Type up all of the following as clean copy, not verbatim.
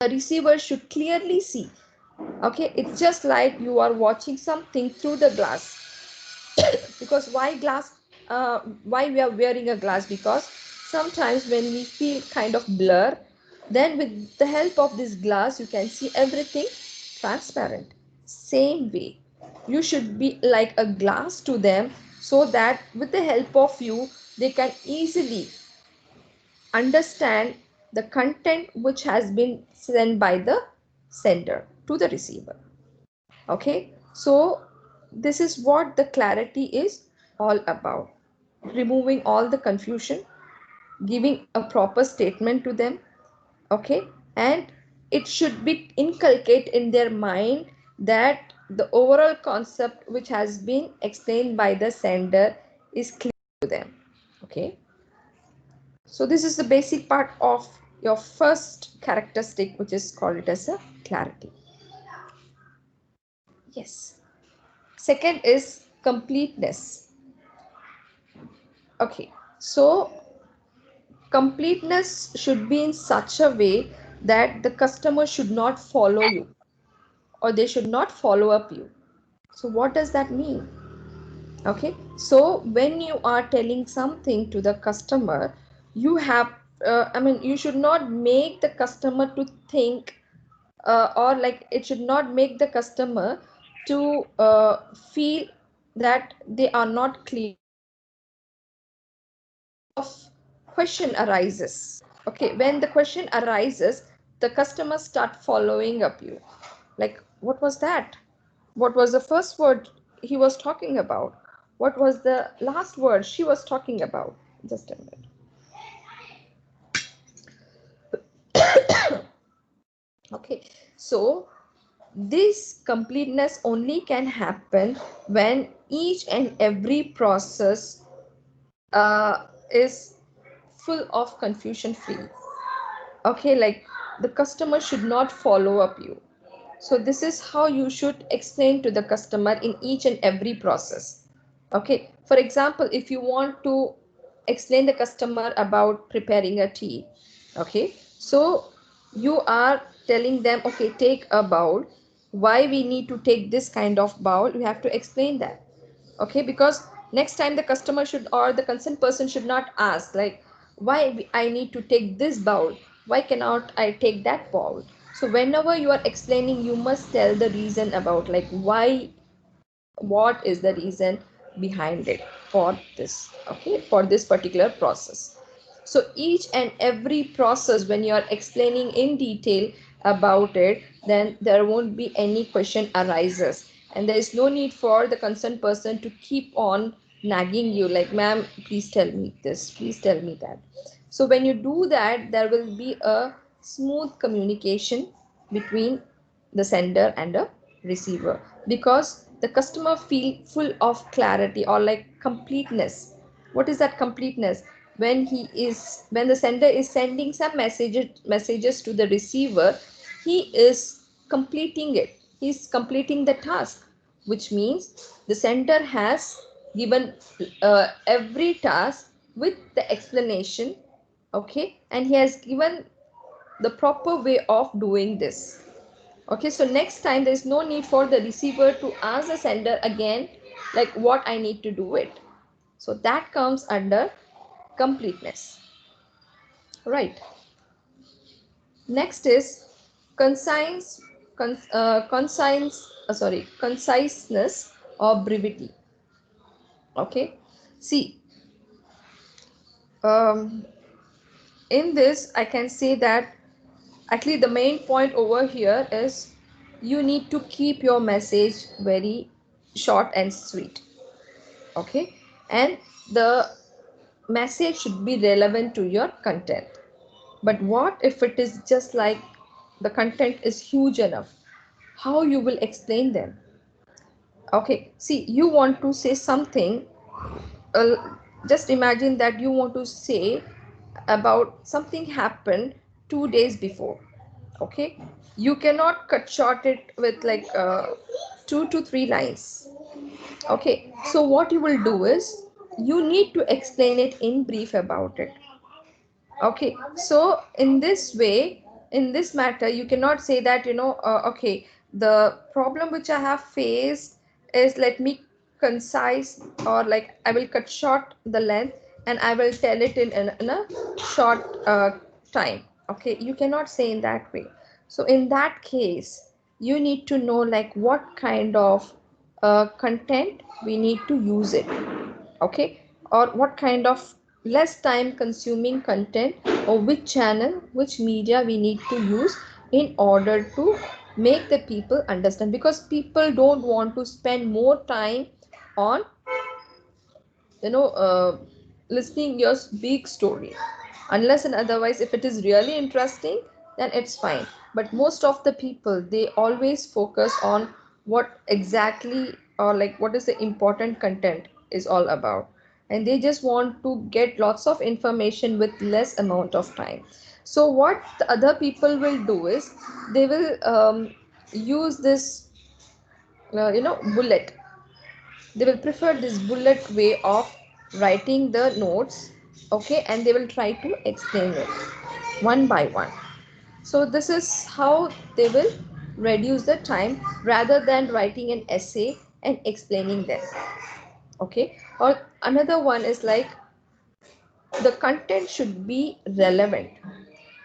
receiver should clearly see. Okay, it's just like you are watching something through the glass. Because why glass, why we are wearing a glass? Because sometimes when we feel kind of blur, then with the help of this glass you can see everything transparent. Same way, you should be like a glass to them, so that with the help of you they can easily understand the content which has been sent by the sender to the receiver. Okay, so this is what the clarity is all about: removing all the confusion, giving a proper statement to them. Okay, and it should be inculcate in their mind that the overall concept which has been explained by the sender is clear to them. Okay, so this is the basic part of your first characteristic, which is called it as a clarity. Yes. Second is completeness. Okay, so completeness should be in such a way that the customer should not follow you, or they should not follow up you. So what does that mean? Okay, so when you are telling something to the customer, you have you should not make the customer to think, or like it should not make the customer to feel that they are not clear. Of question arises. Okay, when the question arises, the customer start following up you, like, what was that? What was the first word he was talking about? What was the last word she was talking about? Just a minute. Okay, so this completeness only can happen when each and every process is full of confusion free. Okay, like the customer should not follow up you. So this is how you should explain to the customer in each and every process. Okay, for example, if you want to explain the customer about preparing a tea, okay, so you are telling them, okay, take a bowl. Why we need to take this kind of bowl, you have to explain that. Okay, because next time the customer should, or the concerned person should not ask like, why I need to take this bowl, why cannot I take that bowl? So whenever you are explaining, you must tell the reason about like why, what is the reason behind it for this, okay, for this particular process. So each and every process, when you are explaining in detail about it, then there won't be any question arises, and there is no need for the concerned person to keep on nagging you like, ma'am, please tell me this, please tell me that. So when you do that, there will be a smooth communication between the sender and the receiver, because the customer feel full of clarity or like completeness. What is that completeness? When he is, when the sender is sending some messages to the receiver, he is completing it, he's completing the task, which means the sender has given every task with the explanation. Okay, and he has given the proper way of doing this. Okay, so next time there is no need for the receiver to ask the sender again like what I need to do it. So that comes under completeness, right? Next is concise, conciseness or brevity. Okay, see, um, in this I can say that actually the main point over here is you need to keep your message very short and sweet. Okay, and the message should be relevant to your content. But what if it is just like the content is huge enough? How you will explain them? Okay, see, you want to say something, uh, just imagine that you want to say about something happened 2 days before. Okay, you cannot cut short it with like 2 to 3 lines. Okay, so what you will do is you need to explain it in brief about it. Okay, so in this way, in this matter you cannot say that, okay, the problem which I have faced is, let me concise, or like I will cut short the length and I will tell it in a short time. Okay, you cannot say in that way. So in that case you need to know like what kind of content we need to use it. Okay, or what kind of less time consuming content, or which channel, which media we need to use in order to make the people understand, because people don't want to spend more time on, you know uh, listening your big story, unless and otherwise if it is really interesting, then it's fine. But most of the people, they always focus on what exactly, or like what is the important content is all about, and they just want to get lots of information with less amount of time. So what the other people will do is, they will use this bullet. They will prefer this bullet way of writing the notes. Okay, and they will try to explain it one by one. So this is how they will reduce the time, rather than writing an essay and explaining them. Okay, or another one is like, the content should be relevant,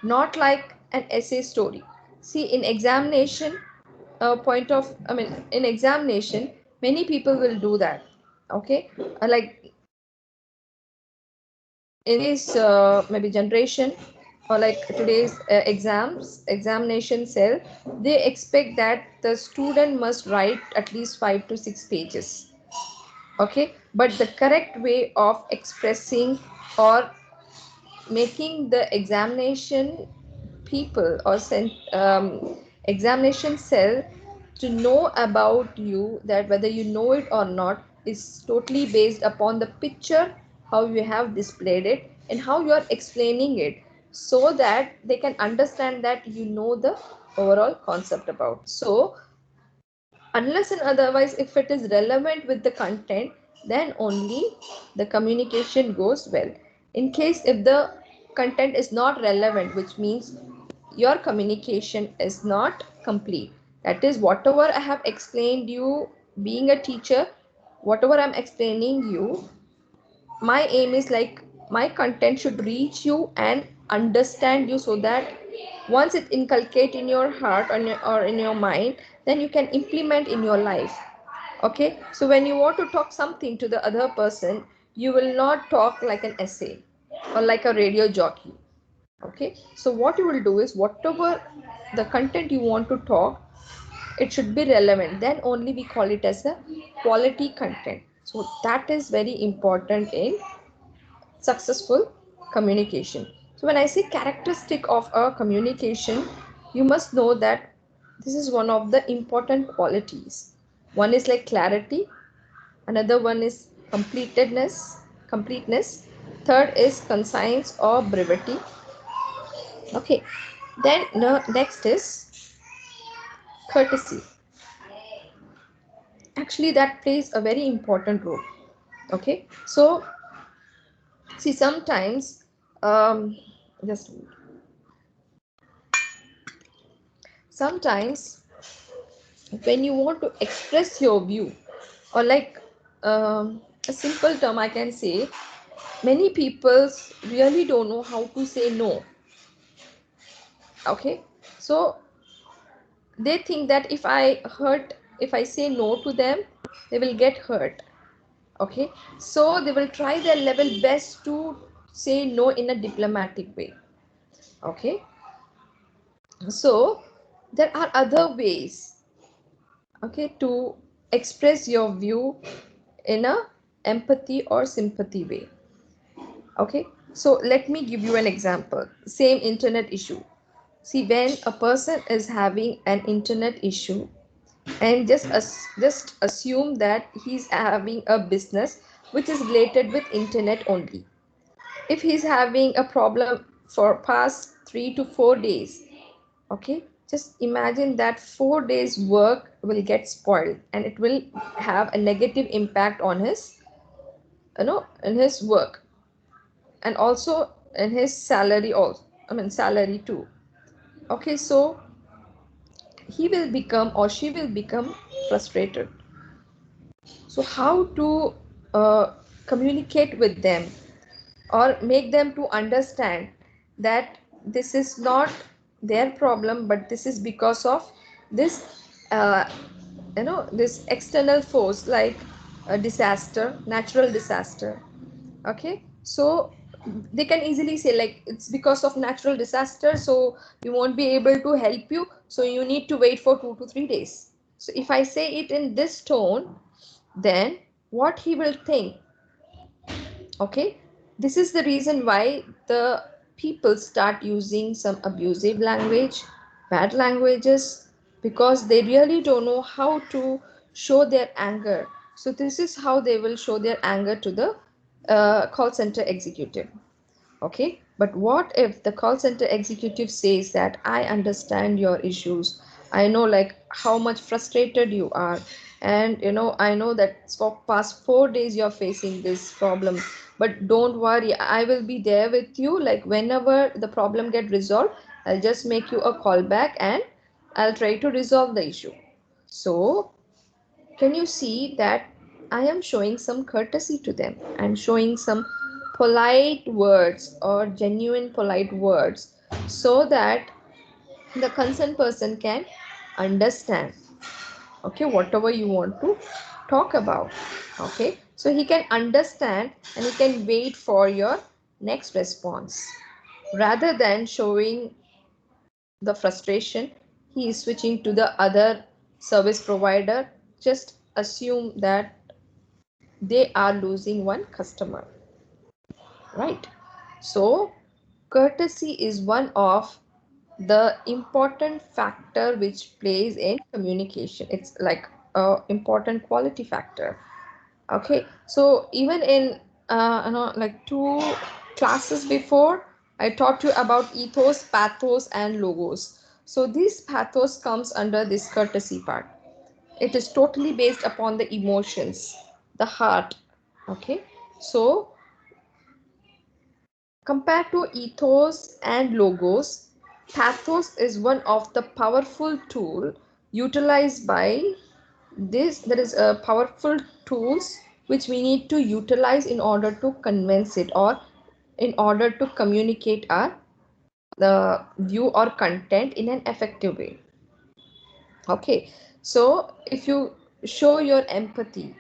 not like an essay story. See, in examination point of, I mean, in examination many people will do that. Okay, like in this maybe generation, or like today's examination cell, they expect that the student must write at least 5 to 6 pages. Okay, but the correct way of expressing, or making the examination people, or examination cell to know about you, that whether you know it or not, is totally based upon the picture, how you have displayed it and how you are explaining it, so that they can understand that you know the overall concept about. So unless and otherwise if it is relevant with the content, then only the communication goes well. In case if the content is not relevant, which means your communication is not complete. That is, whatever I have explained you, being a teacher, whatever I'm explaining you, my aim is like, my content should reach you and understand you, so that once it inculcate in your heart, or in your mind, then you can implement in your life. Okay, so when you want to talk something to the other person, you will not talk like an essay or like a radio jockey. Okay, so what you will do is, whatever the content you want to talk, it should be relevant, then only we call it as a quality content. So that is very important in successful communication. So when I say characteristic of a communication, you must know that this is one of the important qualities. One is like clarity, another one is completeness, third is concise or brevity. Okay, then next is courtesy. Actually that plays a very important role. Okay, so see, sometimes just sometimes when you want to express your view, or like a simple term I can say, many people really don't know how to say no. Okay, so they think that if I say no to them, they will get hurt. Okay, so they will try their level best to say no in a diplomatic way. Okay, so there are other ways, okay, to express your view in a empathy or sympathy way. Okay, so let me give you an example. Same internet issue. See, when a person is having an internet issue, and just assume that he's having a business which is related with internet only. If he's having a problem for past 3 to 4 days, okay, just imagine that 4 days work will get spoiled, and it will have a negative impact on his, in his work, and also in his salary also, I mean salary too. Okay, so he will become or she will become frustrated. So how to communicate with them or make them to understand that this is not their problem, but this is because of this uh, this external force, like a disaster, natural disaster. Okay, so they can easily say like it's because of natural disaster, so we won't be able to help you, so you need to wait for 2 to 3 days. So if I say it in this tone, then what he will think, okay, this is the reason why the people start using some abusive language, bad languages, because they really don't know how to show their anger. So this is how they will show their anger to the call center executive. Okay, but what if the call center executive says that I understand your issues, I know like how much frustrated you are, and I know that for past 4 days you're facing this problem, but don't worry, I will be there with you, like whenever the problem get resolved, I'll just make you a call back and I'll try to resolve the issue. So can you see that I am showing some courtesy to them and showing some polite words or genuine polite words, so that the concerned person can understand, okay, whatever you want to talk about. Okay, so he can understand and he can wait for your next response. Rather than showing the frustration, he is switching to the other service provider. Just assume that they are losing one customer, right? So courtesy is one of the important factor which plays in communication. It's like a important quality factor. Okay, so even in like 2 classes before, I taught you about ethos, pathos and logos. So this pathos comes under this courtesy part. It is totally based upon the emotions, the heart. Okay, so compared to ethos and logos, pathos is one of the powerful tool utilized by this. There is a powerful tools which we need to utilize in order to convince it, or in order to communicate our the view or content in an effective way. Okay, so if you show your empathy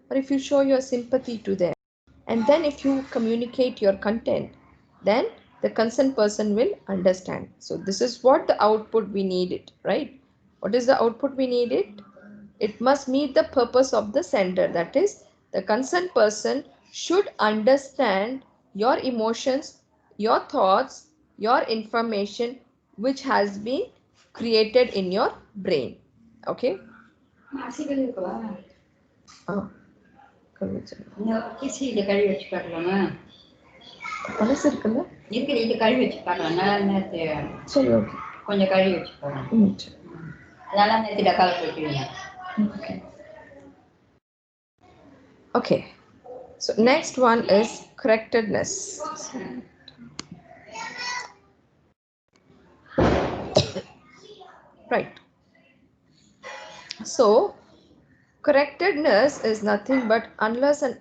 or if you show your sympathy to them, and then if you communicate your content, then the concerned person will understand. So this is what the output we need it, right? What is the output we need it? It must meet the purpose of the sender, that is the concerned person should understand your emotions, your thoughts, your information which has been created in your brain. Okay. Ah, மனசு இருக்குல்ல இருக்கிற இது கழுவி வச்சு பார்க்கலாம் நேற்று சரி okay கொஞ்சம் கழுவி வச்சு பார்க்கலாம் அதெல்லாம் நேற்று டக்கால போயிட்டு okay. Okay, so next one is correctedness. Right, so correctedness is nothing but unless and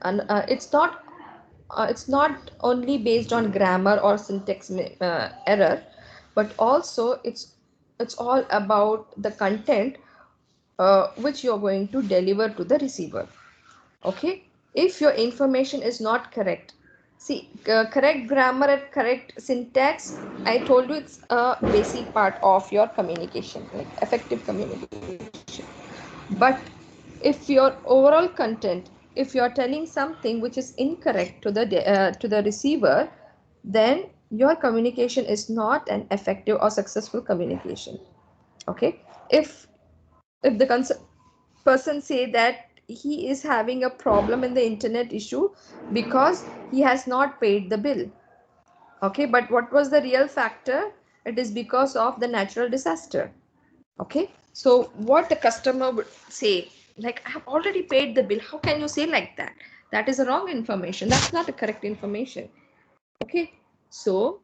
it's not only based on grammar or syntax error, but also it's all about the content which you're going to deliver to the receiver. Okay, if your information is not correct, see, correct grammar and correct syntax, I told you it's a basic part of your communication, like effective communication. But if your overall content, if you are telling something which is incorrect to the receiver, then your communication is not an effective or successful communication. Okay, if the person say that he is having a problem in the internet issue because he has not paid the bill, okay, but what was the real factor? It is because of the natural disaster. Okay, so what the customer would say, like, I have already paid the bill, how can you say like that? That is a wrong information, that's not a correct information. Okay, so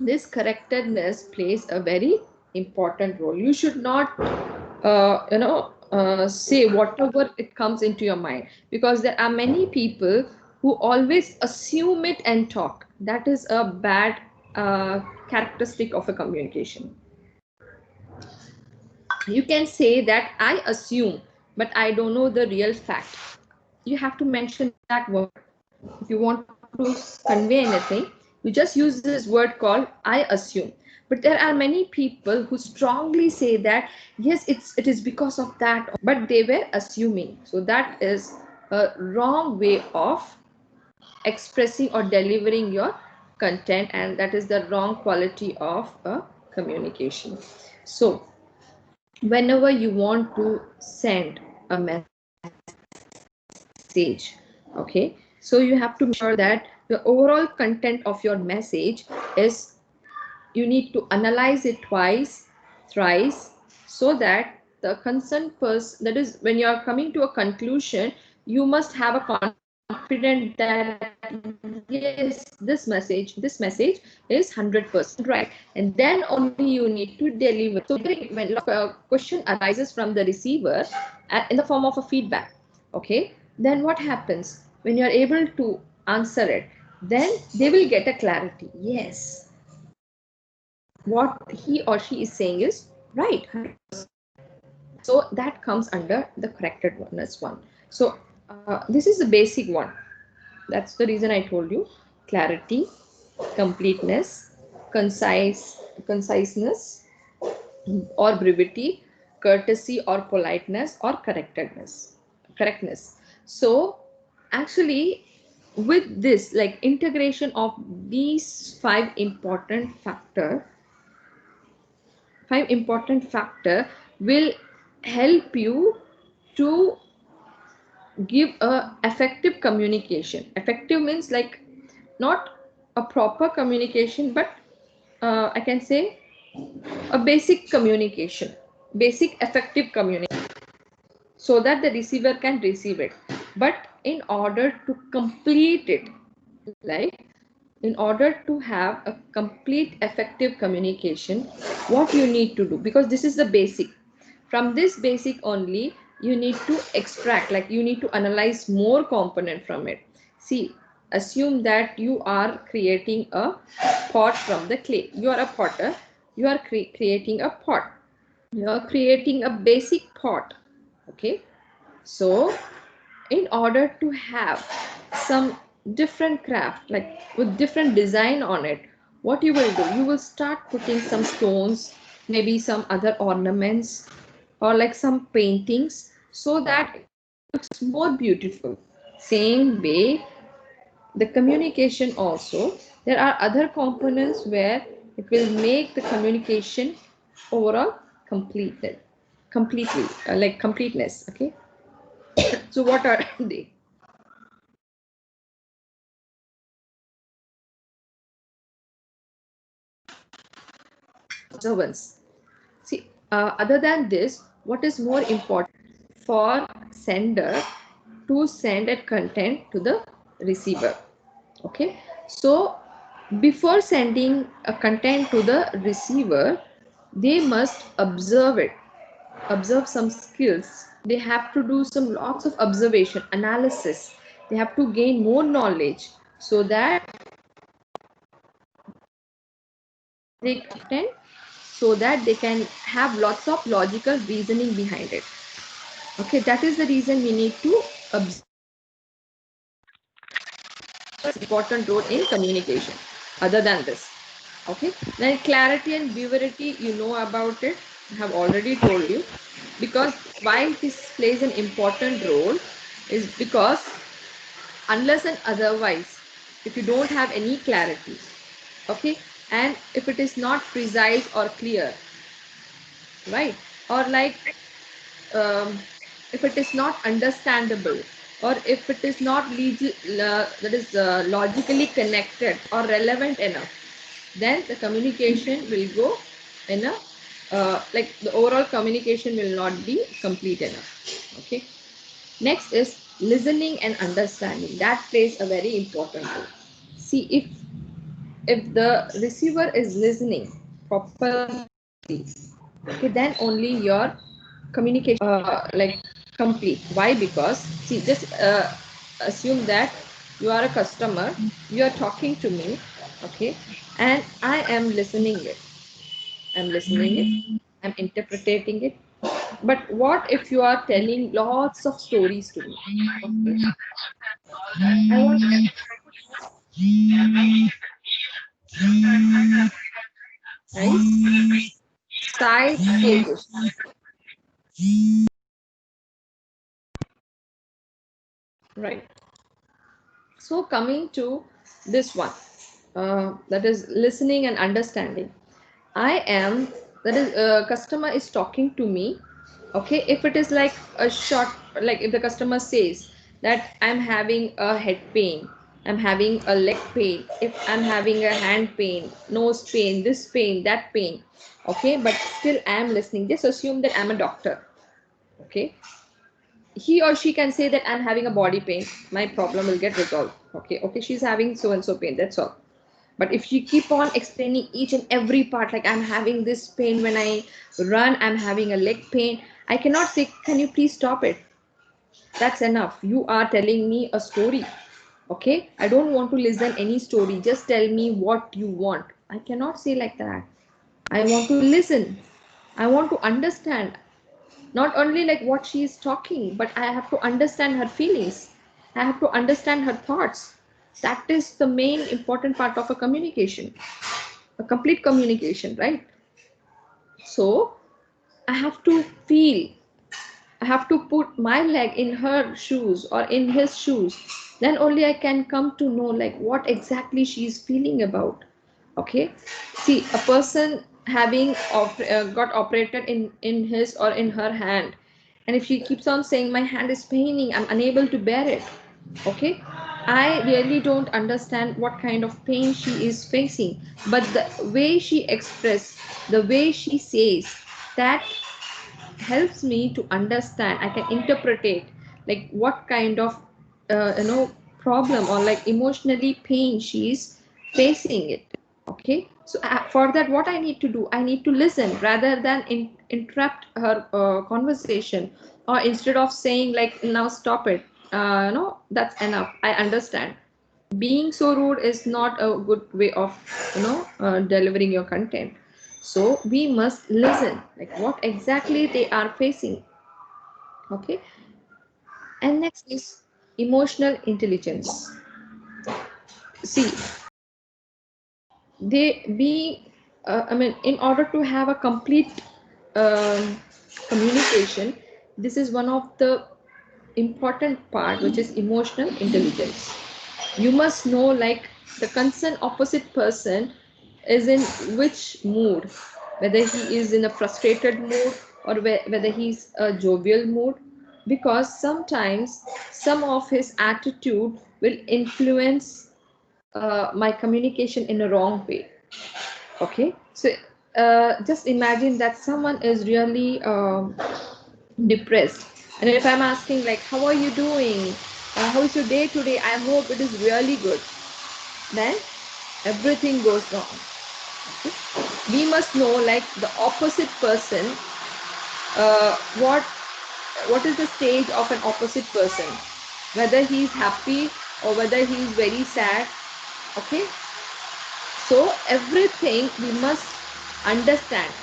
this correctedness plays a very important role. You should not say whatever it comes into your mind, because there are many people who always assume it and talk. That is a bad characteristic of a communication. You can say that I assume, but I don't know the real fact. You have to mention that word. If you want to convey anything, you just use this word called I assume. But there are many people who strongly say that yes, it is because of that, but they were assuming. So that is a wrong way of expressing or delivering your content, and that is the wrong quality of a communication. So whenever you want to send a message, okay, so you have to make sure that the overall content of your message is, you need to analyze it twice, thrice, so that the concerned person, that is when you are coming to a conclusion, you must have a confidence that yes, this message is 100% right, and then only you need to deliver. So when a lot of question arises from the receiver in the form of a feedback, okay, then what happens when you are able to answer it, then they will get a clarity. Yes, what he or she is saying is right, 100%. So that comes under the correctedness one. So this is the basic one. That's the reason I told you: clarity, completeness, conciseness or brevity, courtesy or politeness, or correctness. So actually, with this, like integration of these five important factor will help you to give a effective communication. Effective means like not a proper communication, but I can say a basic communication, basic effective communication, so that the receiver can receive it. But in order to complete it, like in order to have a complete effective communication, what you need to do, because this is the basic, from this basic only you need to extract, like you need to analyze more component from it. See, assume that you are creating a pot from the clay. You are a potter, you are creating a pot, you are creating a basic pot, okay. So in order to have some different craft, like with different design on it, what you will do, you will start putting some stones, maybe some other ornaments, or like some paintings, so that it looks more beautiful. Same way, the communication also, there are other components where it will make the communication overall completely like completeness, okay. So what are they? Observance. See, other than this, what is more important for sender to send a content to the receiver? Okay, so before sending a content to the receiver, they must observe it, observe some skills. They have to do some lots of observation, analysis. They have to gain more knowledge, so that they can have lots of logical reasoning behind it. Okay, that is the reason we need to observe important role in communication. Other than this, okay, then clarity and brevity, you know about it, I have already told you. Because why this plays an important role is because unless and otherwise, if you don't have any clarity, okay, and if it is not precise or clear, right, or like if it is not understandable, or if it is not that is logically connected or relevant enough, then the communication will go in a like the overall communication will not be complete enough. Okay, next is listening and understanding. That plays a very important role. See, if if the receiver is listening properly, okay, then only your communication like complete. Why? Because see, just assume that you are a customer, you are talking to me, okay, and I am listening it. I'm listening it, I'm interpreting it. But what if you are telling lots of stories to me? Okay, I want nice side stages, right? So coming to this one, that is listening and understanding. I am, that is, customer is talking to me. Okay, if it is like a short, like if the customer says that I'm having a head pain, I'm having a leg pain, if I'm having a hand pain, nose pain, this pain, that pain, okay, but still I am listening. Just assume that I'm a doctor, okay. He or she can say that I'm having a body pain, my problem will get resolved. Okay, okay, she's having so and so pain, that's all. But if you keep on explaining each and every part, like I'm having this pain when I run, I'm having a leg pain, I cannot say, can you please stop it? That's enough. You are telling me a story. Okay, I don't want to listen any story, just tell me what you want. I cannot say like that. I want to listen, I want to understand, not only like what she is talking, but I have to understand her feelings, I have to understand her thoughts. That is the main important part of a communication, a complete communication, right? So I have to feel, I have to put my leg in her shoes or in his shoes, then only I can come to know like what exactly she is feeling about. Okay, see, a person having got operated in his or in her hand, and if she keeps on saying my hand is paining, I'm unable to bear it, okay, I really don't understand what kind of pain she is facing, but the way she expresses, the way she says, that helps me to understand, I can interpret it, like what kind of problem or like emotionally pain she is facing it. Okay, so for that what I need to do, I need to listen rather than interrupt her conversation, or instead of saying like now stop it, no, that's enough, I understand. Being so rude is not a good way of delivering your content. So we must listen like what exactly they are facing. Okay, and next is emotional intelligence. See, they be I mean, in order to have a complete um, communication, this is one of the important part, which is emotional intelligence. You must know like the concerned opposite person is in which mood, whether he is in a frustrated mood or whether he's a jovial mood, because sometimes some of his attitude will influence my communication in a wrong way. Okay, so just imagine that someone is really depressed, and if I'm asking like how are you doing, how is your day today, I hope it is really good, then everything goes wrong. Okay? We must know like the opposite person, what is the stage of an opposite person, whether he is happy or whether he is very sad. Okay, so everything we must understand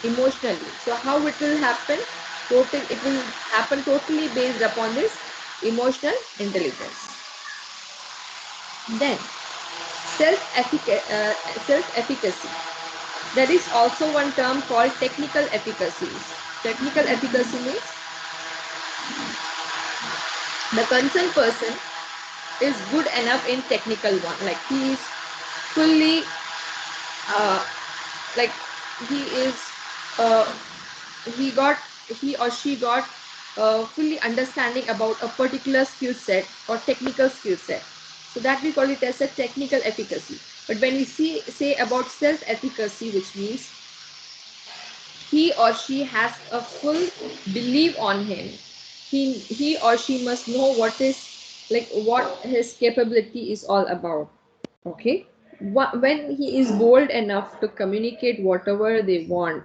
emotionally. So how it will happen, it will happen totally based upon this emotional intelligence. Then self efficacy, there is also one term called technical efficacy. Technical efficacy means the concerned person is good enough in technical one, like he is fully uh, like he is uh, he got he or she got fully understanding about a particular skill set or technical skill set, so that we call it as a technical efficacy. But when we say about self efficacy, which means he or she has a full belief on him, he or she must know what is like what his capability is all about. Okay, when he is bold enough to communicate whatever they want,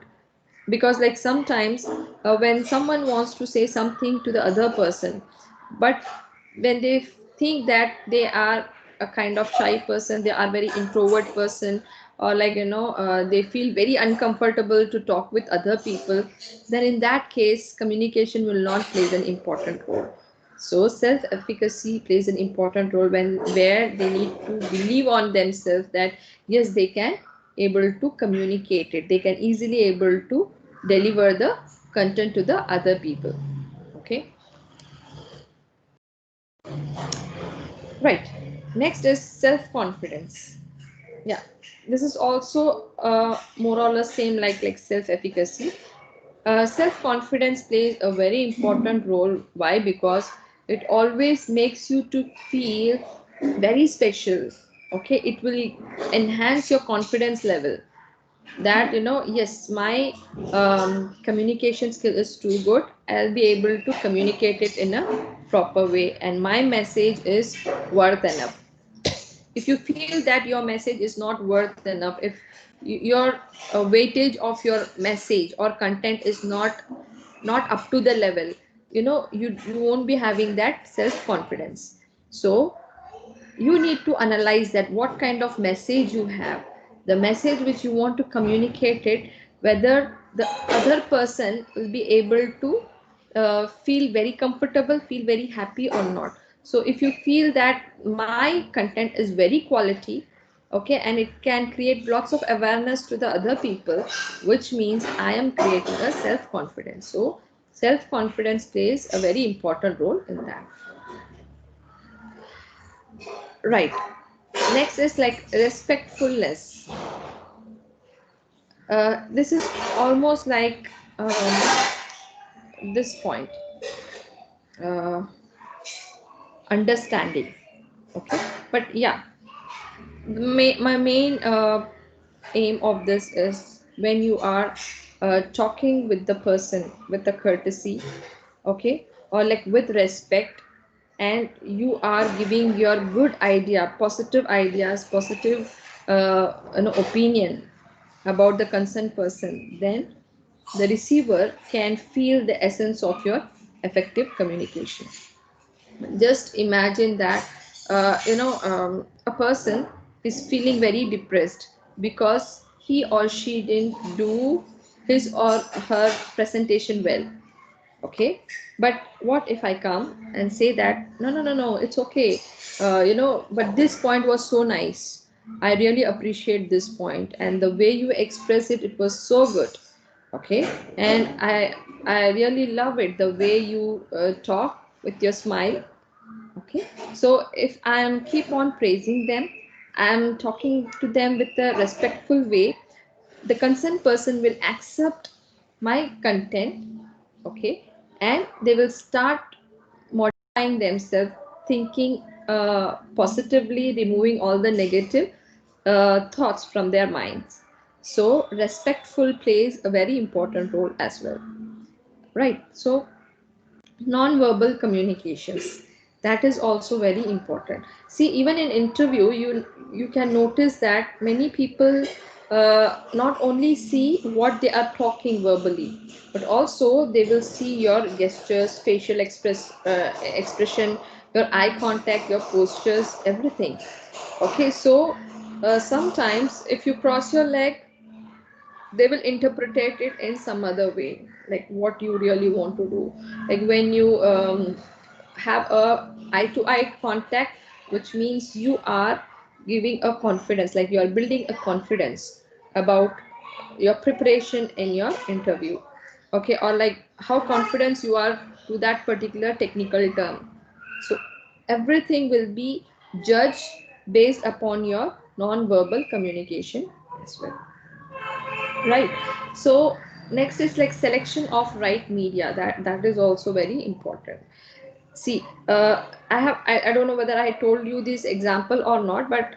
because like sometimes when someone wants to say something to the other person, but when they think that they are a kind of shy person, they are very introvert person, or like they feel very uncomfortable to talk with other people, then in that case communication will not play an important role. So self efficacy plays an important role when where they need to believe on themselves that yes, they can able to communicate it, they can easily able to deliver the content to the other people. Okay, right. Next is self confidence. Yeah, this is also more or less same like self efficacy. Self confidence plays a very important role. Why? Because it always makes you to feel very special. Okay, it will enhance your confidence level, that yes, my communication skill is too good, I'll be able to communicate it in a proper way, and my message is worth enough. If you feel that your message is not worth enough, if your weightage of your message or content is not up to the level, you won't be having that self confidence. So you need to analyze that what kind of message you have, the message which you want to communicate it, whether the other person will be able to feel very comfortable, feel very happy or not. So if you feel that my content is very quality, okay, and it can create lots of awareness to the other people, which means I am creating a self confidence. So self confidence plays a very important role in that. Right. Next is like respectfulness. This is almost like this point, uh, understanding. Okay, but yeah, my main aim of this is when you are talking with the person with the courtesy, okay, or like with respect, and you are giving your good idea, positive ideas, positive opinion about the concerned person, then the receiver can feel the essence of your effective communication. Just imagine that a person is feeling very depressed because he or she didn't do his or her presentation well. Okay, but what if I come and say that no, no, no, no, it's okay, but this point was so nice, I really appreciate this point, and the way you express it, it was so good. Okay, and I really love it, the way you talk with your smile. Okay, so if I am keep on praising them, I am talking to them with a respectful way, the concerned person will accept my content. Okay, and they will start modifying themselves, thinking positively, removing all the negative thoughts from their minds. So respectful plays a very important role as well. Right, so non-verbal communications, that is also very important. See, even in interview, you can notice that many people not only see what they are talking verbally, but also they will see your gestures, facial expression, your eye contact, your postures, everything. Okay, so sometimes if you cross your leg, they will interpret it in some other way, like what you really want to do. Like when you have a eye to eye contact, which means you are giving a confidence, like you are building a confidence about your preparation in your interview. Okay, or like how confident you are to that particular technical term. So everything will be judged based upon your non-verbal communication as well. Right. So next is like selection of right media. That is also very important. See, I don't know whether I told you this example or not, but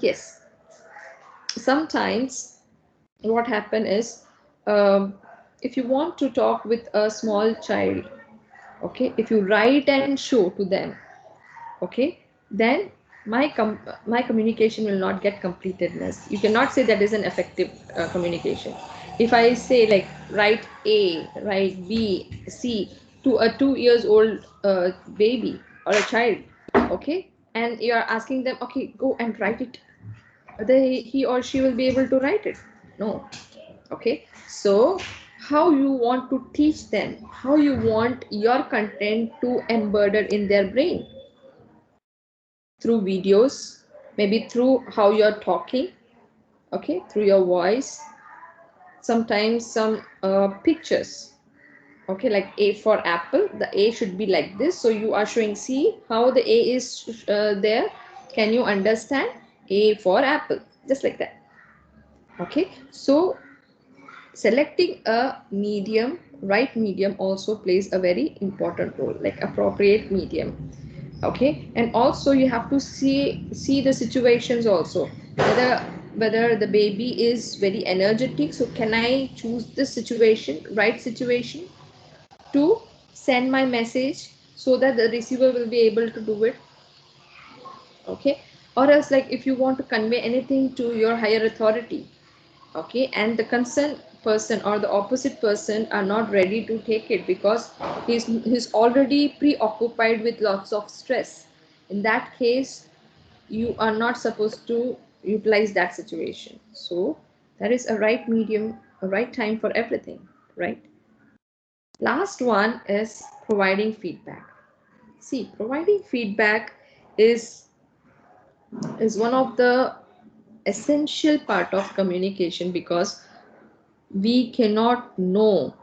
yes, sometimes what happen is, if you want to talk with a small child, okay, if you write and show to them, okay, then my communication will not get completedness. You cannot say that is an effective communication. If I say like write A, write B, C to a 2 years old baby or a child, okay, and you are asking them, okay, go and write it, he or she will be able to write it? No. Okay, so how you want to teach them, how you want your content to embed in their brain? Through videos, maybe through how you're talking, okay, through your voice, sometimes some pictures, okay, like A for apple, the A should be like this, so you are showing, see how the A is there, can you understand? A for apple, just like that. Okay, so selecting a medium, right medium also plays a very important role, like appropriate medium. Okay, and also you have to see the situations also, whether the baby is very energetic, so can I choose this situation, right situation, to send my message so that the receiver will be able to do it. Okay, or else like if you want to convey anything to your higher authority, okay, and the concerned person or the opposite person are not ready to take it because he's already preoccupied with lots of stress, in that case you are not supposed to utilize that situation. So that is a right medium, a right time for everything, right? Last one is providing feedback. See, providing feedback is is one of the essential part of communication, because we cannot know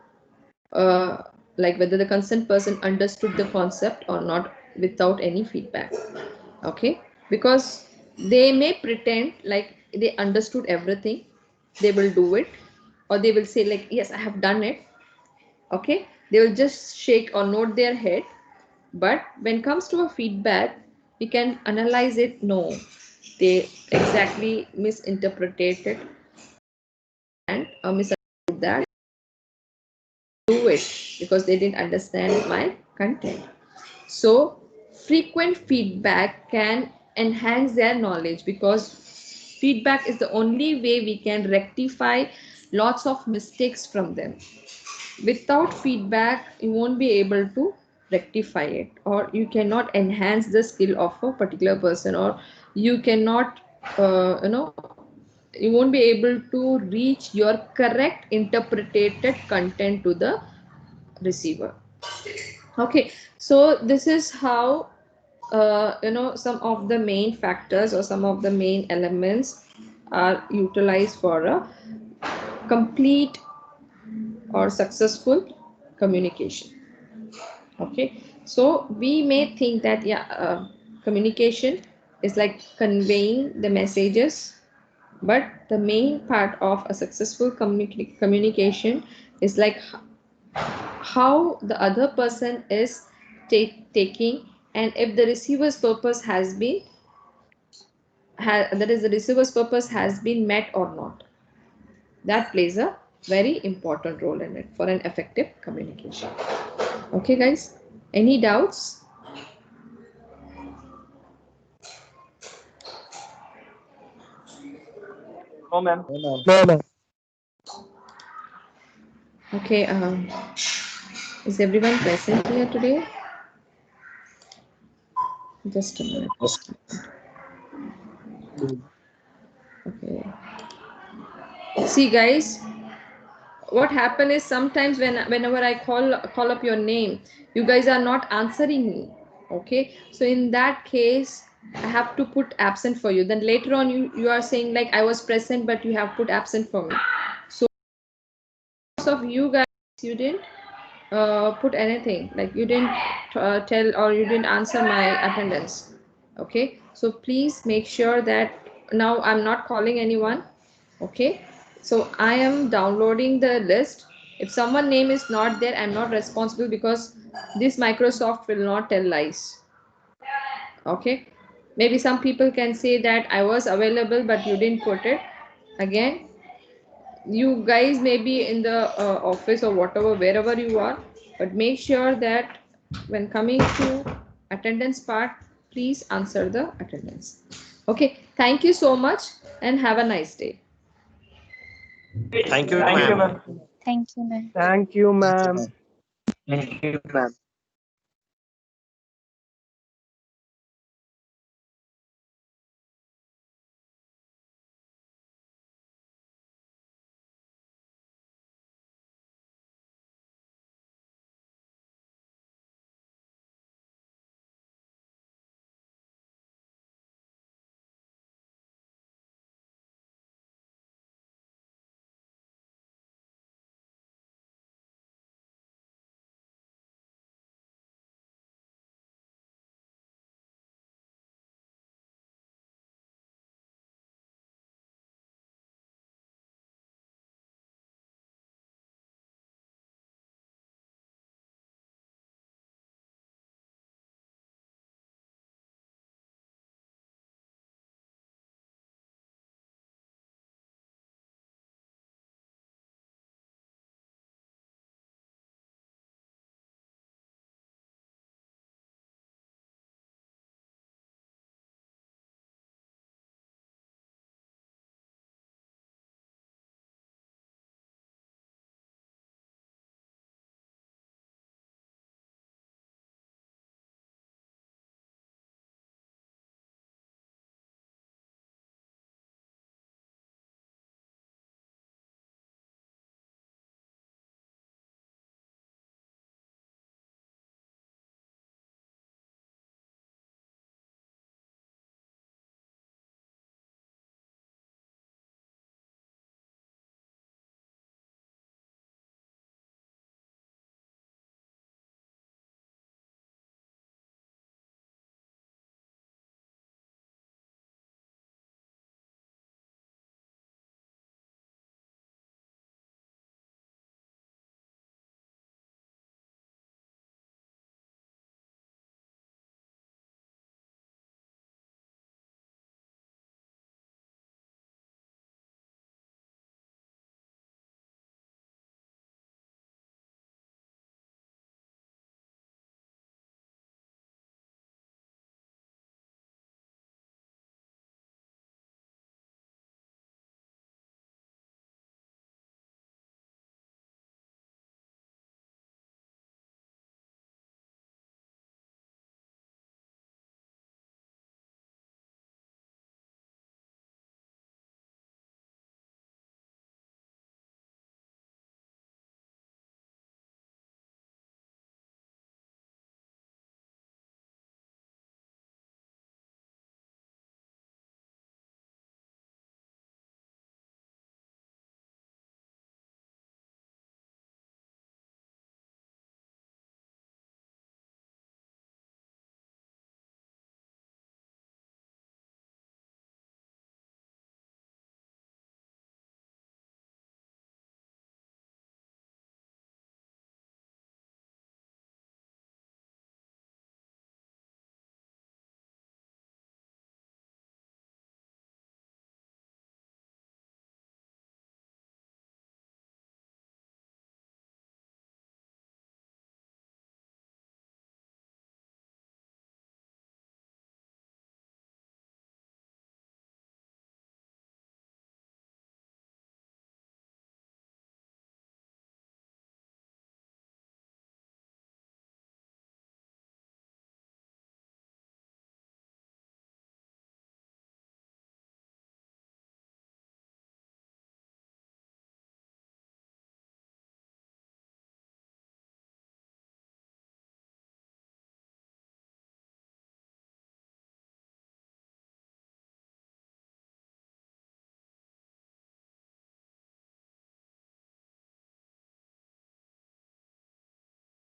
uh, like whether the concerned person understood the concept or not without any feedback. Okay, because they may pretend like they understood everything, they will do it, or they will say like yes, I have done it. Okay, they will just shake or nod their head, but when it comes to a feedback, we can analyze it. No, they exactly misinterpreted and misunderstood that, do it because they didn't understand my content. So frequent feedback can enhance their knowledge, because feedback is the only way we can rectify lots of mistakes from them. Without feedback you won't be able to rectify it, or you cannot enhance the skill of a particular person, or you cannot you won't be able to reach your correct interpreted content to the receiver. Okay, so this is how some of the main factors or some of the main elements are utilized for a complete or successful communication. Okay, so we may think that yeah, communication is like conveying the messages, but the main part of a successful communication is like how the other person is taking, and if the receiver's purpose has been that is the receiver's purpose has been met or not. That plays a very important role in it for an effective communication. Okay guys, any doubts? No, ma'am. No, ma'am. Okay, is everyone present here today? Just a minute. Okay, see guys, what happen is sometimes whenever I call up your name, you guys are not answering me. Okay, so in that case I have to put absent for you, then later on you are saying like I was present but you have put absent for me. So because of you guys, you didn't put anything, like you didn't tell or you didn't answer my attendance. Okay, so please make sure that now I'm not calling anyone. Okay, so I am downloading the list. If someone name is not there, I'm not responsible, because this Microsoft will not tell lies. Okay, maybe some people can say that I was available but you didn't put it. Again, you guys may be in the office or whatever, wherever you are, but make sure that when coming to attendance part, please answer the attendance. Okay, thank you so much and have a nice day. Thank you, Thank you, ma'am. ma'am. Thank you, ma'am. Thank you, ma'am. Thank you, ma'am.